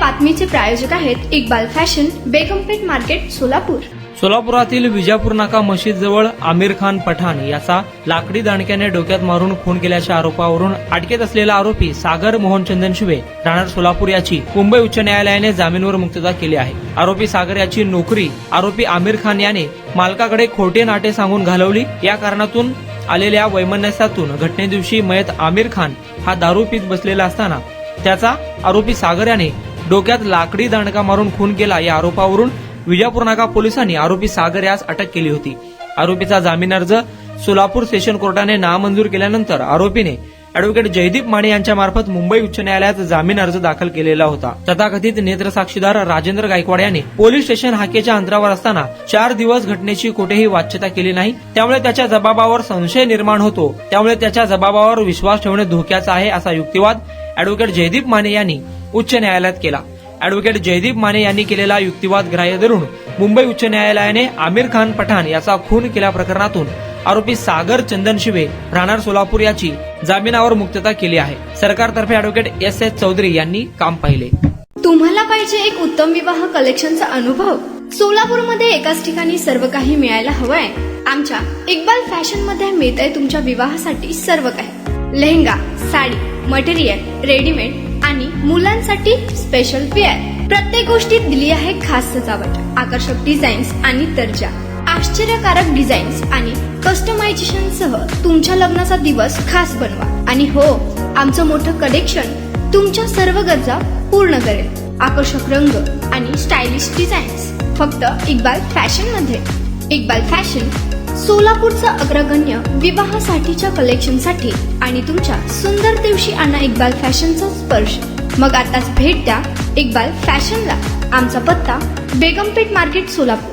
बातमीचे प्रायोजक आहेत Iqbal fashion, बेगमपेठ market, Solapur. सोलापुरातील Vijapur नाका मशीद जवळ आमिर खान पठाण याचा लाकडी दांडक्याने डोक्यात मारून खून केल्याच्या आरोपावरून अटकेत असलेला आरोपी सागर मोहन चंदन शिवे राहणार सोलापूर याची मुंबई उच्च न्यायालयाने जामीनवर मुक्तता केली आहे. आरोपी सागर याची नोकरी आरोपी आमिर खान याने मालकाकडे खोटे नाटे सांगून घालवली. या कारणातून आलेल्या वैमनस्यातून घटनेदिवशी मयत आमिर खान हा दारू पीत बसलेला असताना त्याचा आरोपी सागर याने डोक्यात लाकडी दांडका मारून खून केला. या आरोपावरून विजापूर नाका पोलिसांनी आरोपी सागर यास अटक केली होती. आरोपीचा जामीन अर्ज सोलापूर सेशन कोर्टाने नामंजूर केल्यानंतर आरोपीने अॅडव्होकेट जयदीप माने यांच्या मार्फत मुंबई उच्च न्यायालयात जामीन अर्ज दाखल केलेला होता. तथाकथित नेत्र साक्षीदार राजेंद्र गायकवाड याने पोलीस स्टेशन हाकेच्या अंतरावर असताना 4 दिवस घटनेची कुठेही वाच्यता केली नाही. त्यामुळे त्याच्या जबाबावर संशय निर्माण होतो. त्यामुळे त्याच्या जबाबावर विश्वास ठेवणे धोक्याचा आहे असा युक्तिवाद अॅडव्होकेट जयदीप माने यांनी उच्च न्यायालयात केला. अॅडव्होकेट जयदीप माने यांनी केलेला युक्तिवाद ग्राह्य धरून मुंबई उच्च न्यायालयाने आमिर खान पठाण याचा खून केल्या प्रकरणातून आरोपी सागर चंदन शिवे राहणार सोलापूर याची जामिनावर मुक्तता केली आहे. सरकारतर्फे अॅडव्होकेट एस चौधरी यांनी काम पाहिले. तुम्हाला पाहिजे एक उत्तम विवाह कलेक्शनचा अनुभव? सोलापूरमध्ये एकाच ठिकाणी सर्व काही मिळायला हवंय. आमच्या इक्बाल फॅशन मध्ये मिळतंय तुमच्या विवाहासाठी सर्व काही. लेहंगा, साडी, मटेरियल, रेडीमेड आणि मुलांसाठी स्पेशल वेअर. प्रत्येक गोष्टीत दिली आहे खास सजावट, आकर्षक डिझाईन्स आणि दर्जा, आश्चर्यकारक डिझाईन्स आणि कस्टमायझेशन सह तुमच्या लग्नाचा दिवस खास बनवा. आणि हो, आमचं मोठं कलेक्शन तुमच्या सर्व गरजा पूर्ण करेल. आकर्षक रंग आणि स्टायलिश डिझाईन्स फक्त इक्बाल फॅशन मध्ये. इक्बाल फॅशन सोलापूरचं अग्रगण्य विवाहासाठीच्या कलेक्शनसाठी आणि तुमच्या सुंदर दिवशी आणा इक्बाल फॅशनचा स्पर्श. मग आताच भेट द्या इक्बाल फॅशनला. आमचा पत्ता बेगमपेठ मार्केट, सोलापूर.